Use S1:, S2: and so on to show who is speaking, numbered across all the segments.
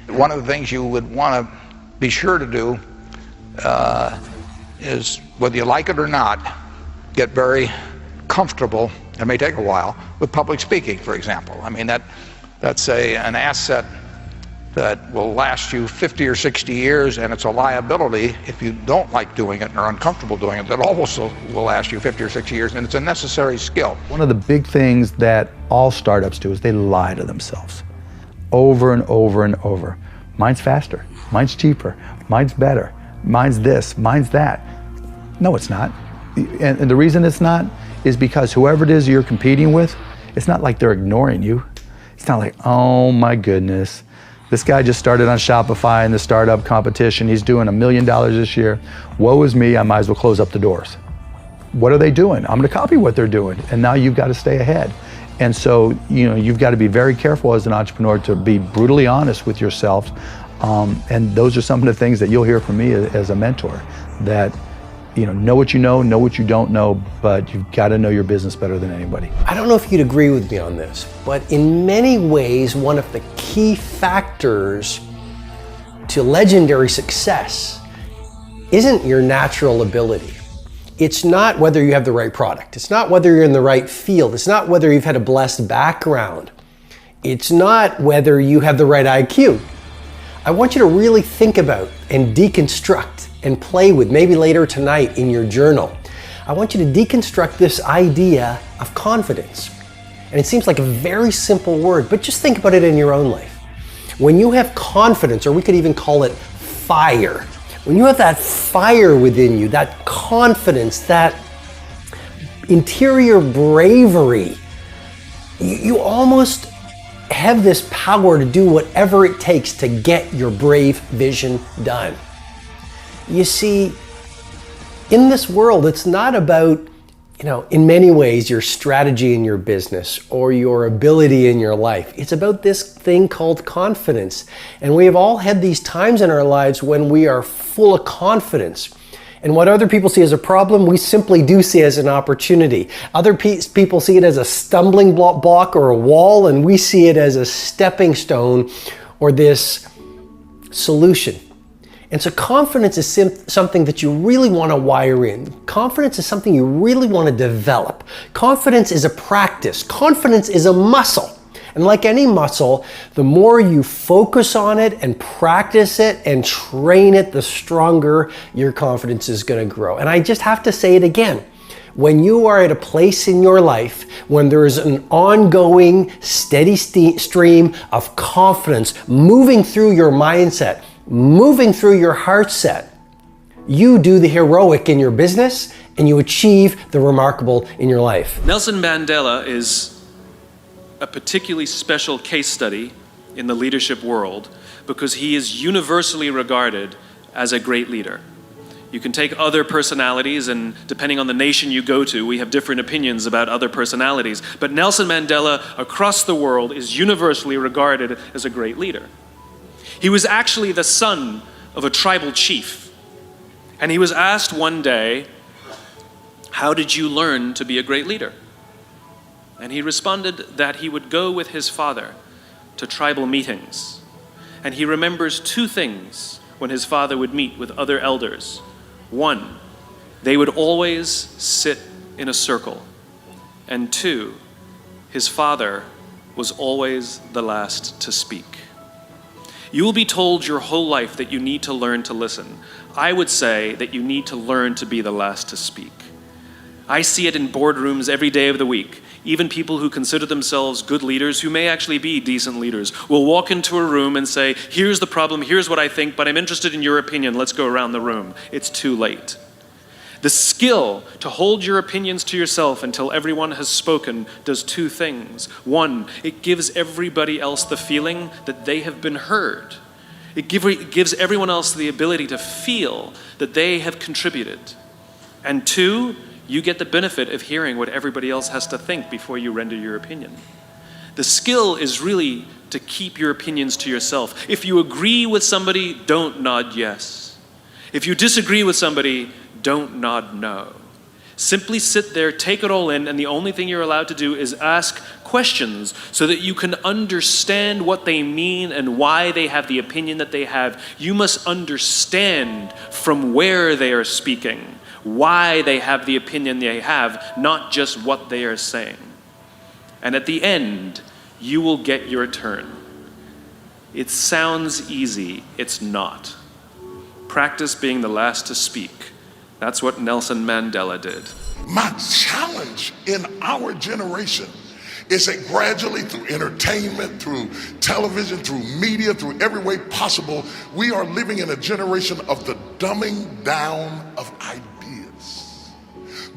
S1: One of the things you would want to be sure to do is, whether you like it or not, get very comfortable, it may take a while, with public speaking, for example. I mean, that's an asset that will last you 50 or 60 years, and it's a liability if you don't like doing it and are uncomfortable doing it. That also will last you 50 or 60 years, and it's a necessary skill.
S2: One of the big things that all startups do is they lie to themselves over and over and over. Mine's faster, mine's cheaper, mine's better, mine's this, mine's that. No, it's not. And the reason it's not is because whoever it is you're competing with, it's not like they're ignoring you. It's not like, oh my goodness, this guy just started on Shopify in the startup competition. He's doing $1 million this year. Woe is me, I might as well close up the doors. What are they doing? I'm gonna copy what they're doing. And now you've got to stay ahead. And so, you've got to be very careful as an entrepreneur to be brutally honest with yourself. And those are some of the things that you'll hear from me as a mentor, that know what you know what you don't know, but you've got to know your business better than anybody.
S3: I don't know if you'd agree with me on this, but in many ways, one of the key factors to legendary success isn't your natural ability. It's not whether you have the right product. It's not whether you're in the right field. It's not whether you've had a blessed background. It's not whether you have the right IQ. I want you to really think about and deconstruct and play with, maybe later tonight in your journal. I want you to deconstruct this idea of confidence. And it seems like a very simple word, but just think about it in your own life. When you have confidence, or we could even call it fire, when you have that fire within you, that confidence, that interior bravery, you almost have this power to do whatever it takes to get your brave vision done. You see, in this world, it's not about, in many ways, your strategy in your business or your ability in your life. It's about this thing called confidence. And we have all had these times in our lives when we are full of confidence. And what other people see as a problem, we simply do see as an opportunity. Other people see it as a stumbling block or a wall, and we see it as a stepping stone or this solution. And so confidence is something that you really want to wire in. Confidence is something you really want to develop. Confidence is a practice. Confidence is a muscle. And like any muscle, the more you focus on it and practice it and train it, the stronger your confidence is going to grow. And I just have to say it again. When you are at a place in your life when there is an ongoing, steady stream of confidence moving through your mindset, moving through your heart set, you do the heroic in your business and you achieve the remarkable in your life.
S4: Nelson Mandela is a particularly special case study in the leadership world because he is universally regarded as a great leader. You can take other personalities, and depending on the nation you go to, we have different opinions about other personalities. But Nelson Mandela across the world is universally regarded as a great leader. He was actually the son of a tribal chief. And he was asked one day, "How did you learn to be a great leader?" And he responded that he would go with his father to tribal meetings. And he remembers two things when his father would meet with other elders. One, they would always sit in a circle. And two, his father was always the last to speak. You will be told your whole life that you need to learn to listen. I would say that you need to learn to be the last to speak. I see it in boardrooms every day of the week. Even people who consider themselves good leaders, who may actually be decent leaders, will walk into a room and say, "Here's the problem, here's what I think, but I'm interested in your opinion, let's go around the room." It's too late. The skill to hold your opinions to yourself until everyone has spoken does two things. One, it gives everybody else the feeling that they have been heard. It gives everyone else the ability to feel that they have contributed. And two, you get the benefit of hearing what everybody else has to think before you render your opinion. The skill is really to keep your opinions to yourself. If you agree with somebody, don't nod yes. If you disagree with somebody, don't nod no. Simply sit there, take it all in, and the only thing you're allowed to do is ask questions so that you can understand what they mean and why they have the opinion that they have. You must understand from where they are speaking, why they have the opinion they have, not just what they are saying. And at the end, you will get your turn. It sounds easy, it's not. Practice being the last to speak. That's what Nelson Mandela did.
S5: My challenge in our generation is that gradually through entertainment, through television, through media, through every way possible, we are living in a generation of the dumbing down of ideas.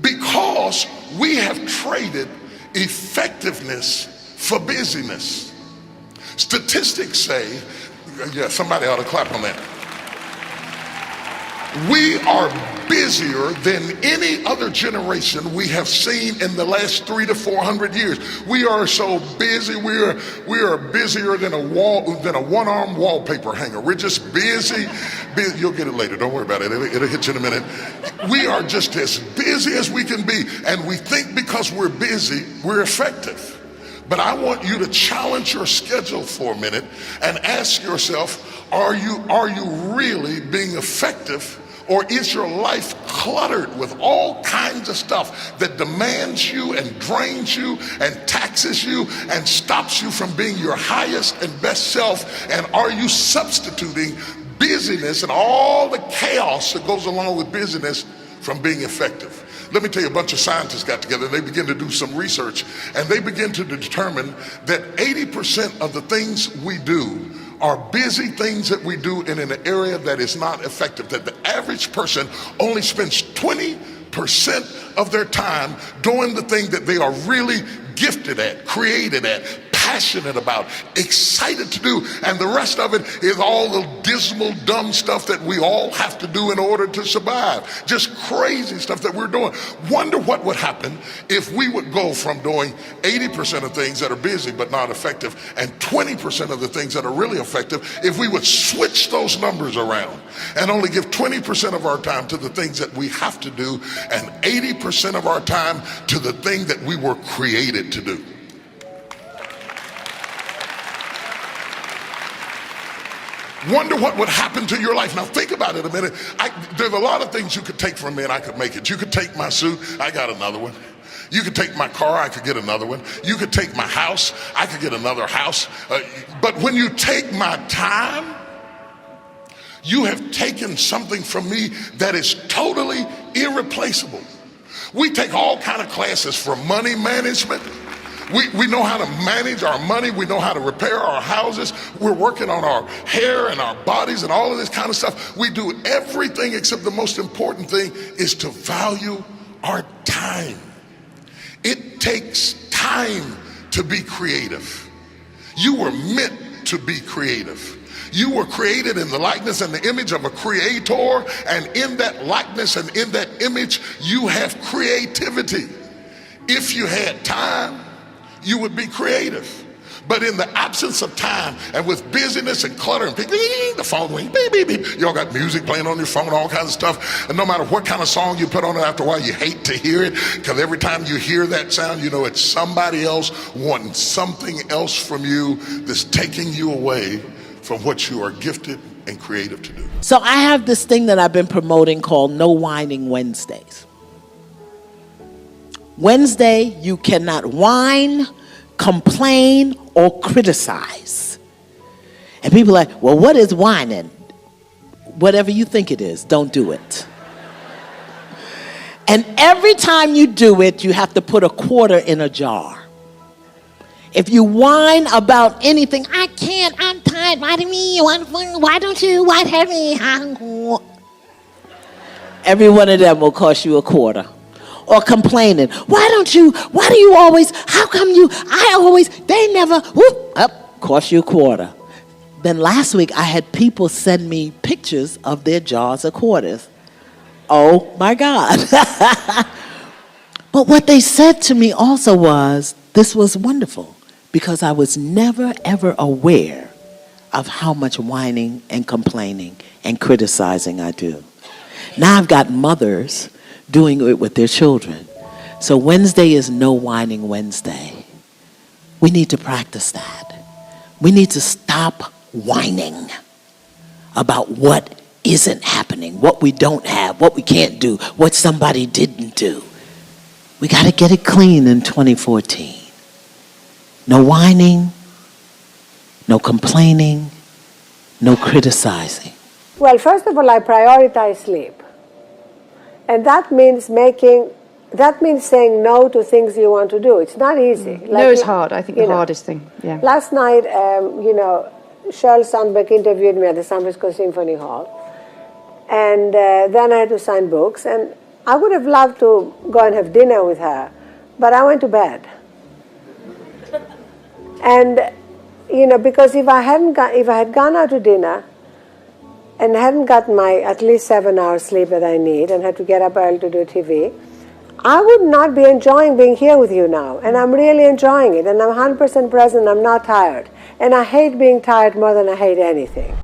S5: Because we have traded effectiveness for busyness. Statistics say, yeah, somebody ought to clap on that. We are busier than any other generation we have seen in the last 300 to 400 years. We are so busy. We are busier than a one-arm wallpaper hanger. We're just busy. You'll get it later. Don't worry about it. It'll hit you in a minute. We are just as busy as we can be, and we think because we're busy, we're effective. But I want you to challenge your schedule for a minute and ask yourself, are you really being effective? Or is your life cluttered with all kinds of stuff that demands you and drains you and taxes you and stops you from being your highest and best self? And are you substituting busyness and all the chaos that goes along with busyness from being effective? Let me tell you, a bunch of scientists got together and they began to do some research, and they begin to determine that 80% of the things we do are busy things that we do in an area that is not effective, that the average person only spends 20% of their time doing the thing that they are really gifted at, created at, passionate about, excited to do, and the rest of it is all the dismal, dumb stuff that we all have to do in order to survive. Just crazy stuff that we're doing. Wonder what would happen if we would go from doing 80% of things that are busy but not effective and 20% of the things that are really effective, if we would switch those numbers around and only give 20% of our time to the things that we have to do and 80% of our time to the thing that we were created to do. Wonder what would happen to your life. Now think about it a minute. There's a lot of things you could take from me and I could make it. You could take my suit, I got another one. You could take my car, I could get another one. You could take my house, I could get another house. But when you take my time, you have taken something from me that is totally irreplaceable. We take all kind of classes for money management. We know how to manage our money. We know how to repair our houses. We're working on our hair and our bodies and all of this kind of stuff. We do everything except the most important thing is to value our time. It takes time to be creative. You were meant to be creative. You were created in the likeness and the image of a creator, and in that likeness and in that image, you have creativity. If you had time, you would be creative. But in the absence of time and with busyness and clutter and the phone going beep, beep, beep, y'all got music playing on your phone, all kinds of stuff. And no matter what kind of song you put on it, after a while you hate to hear it, because every time you hear that sound, you know it's somebody else wanting something else from you that's taking you away from what you are gifted and creative to do.
S6: So I have this thing that I've been promoting called No Whining Wednesdays. Wednesday, you cannot whine, complain, or criticize. And people are like, well, what is whining? Whatever you think it is, don't do it. And every time you do it, you have to put a quarter in a jar. If you whine about anything, I can't, I'm tired, why do me, why don't you, why have me? Every one of them will cost you a quarter. Or complaining, why do you always, how come you, they never, up, cost you a quarter. Then last week I had people send me pictures of their jars of quarters. Oh my God. But what they said to me also was, this was wonderful, because I was never ever aware of how much whining and complaining and criticizing I do. Now I've got mothers doing it with their children. So Wednesday is No Whining Wednesday. We need to practice that. We need to stop whining about what isn't happening, what we don't have, what we can't do, what somebody didn't do. We got to get it clean in 2014. No whining, no complaining, no criticizing.
S7: Well, first of all, I prioritize sleep. And that means saying no to things you want to do. It's not easy.
S8: No is hard. I think the hardest thing. Yeah.
S7: Last night, Sheryl Sandberg interviewed me at the San Francisco Symphony Hall. And then I had to sign books. And I would have loved to go and have dinner with her. But I went to bed. And, because if I had gone out to dinner and hadn't gotten my at least 7 hours sleep that I need and had to get up early to do TV, I would not be enjoying being here with you now. And I'm really enjoying it. And I'm 100% present. I'm not tired. And I hate being tired more than I hate anything.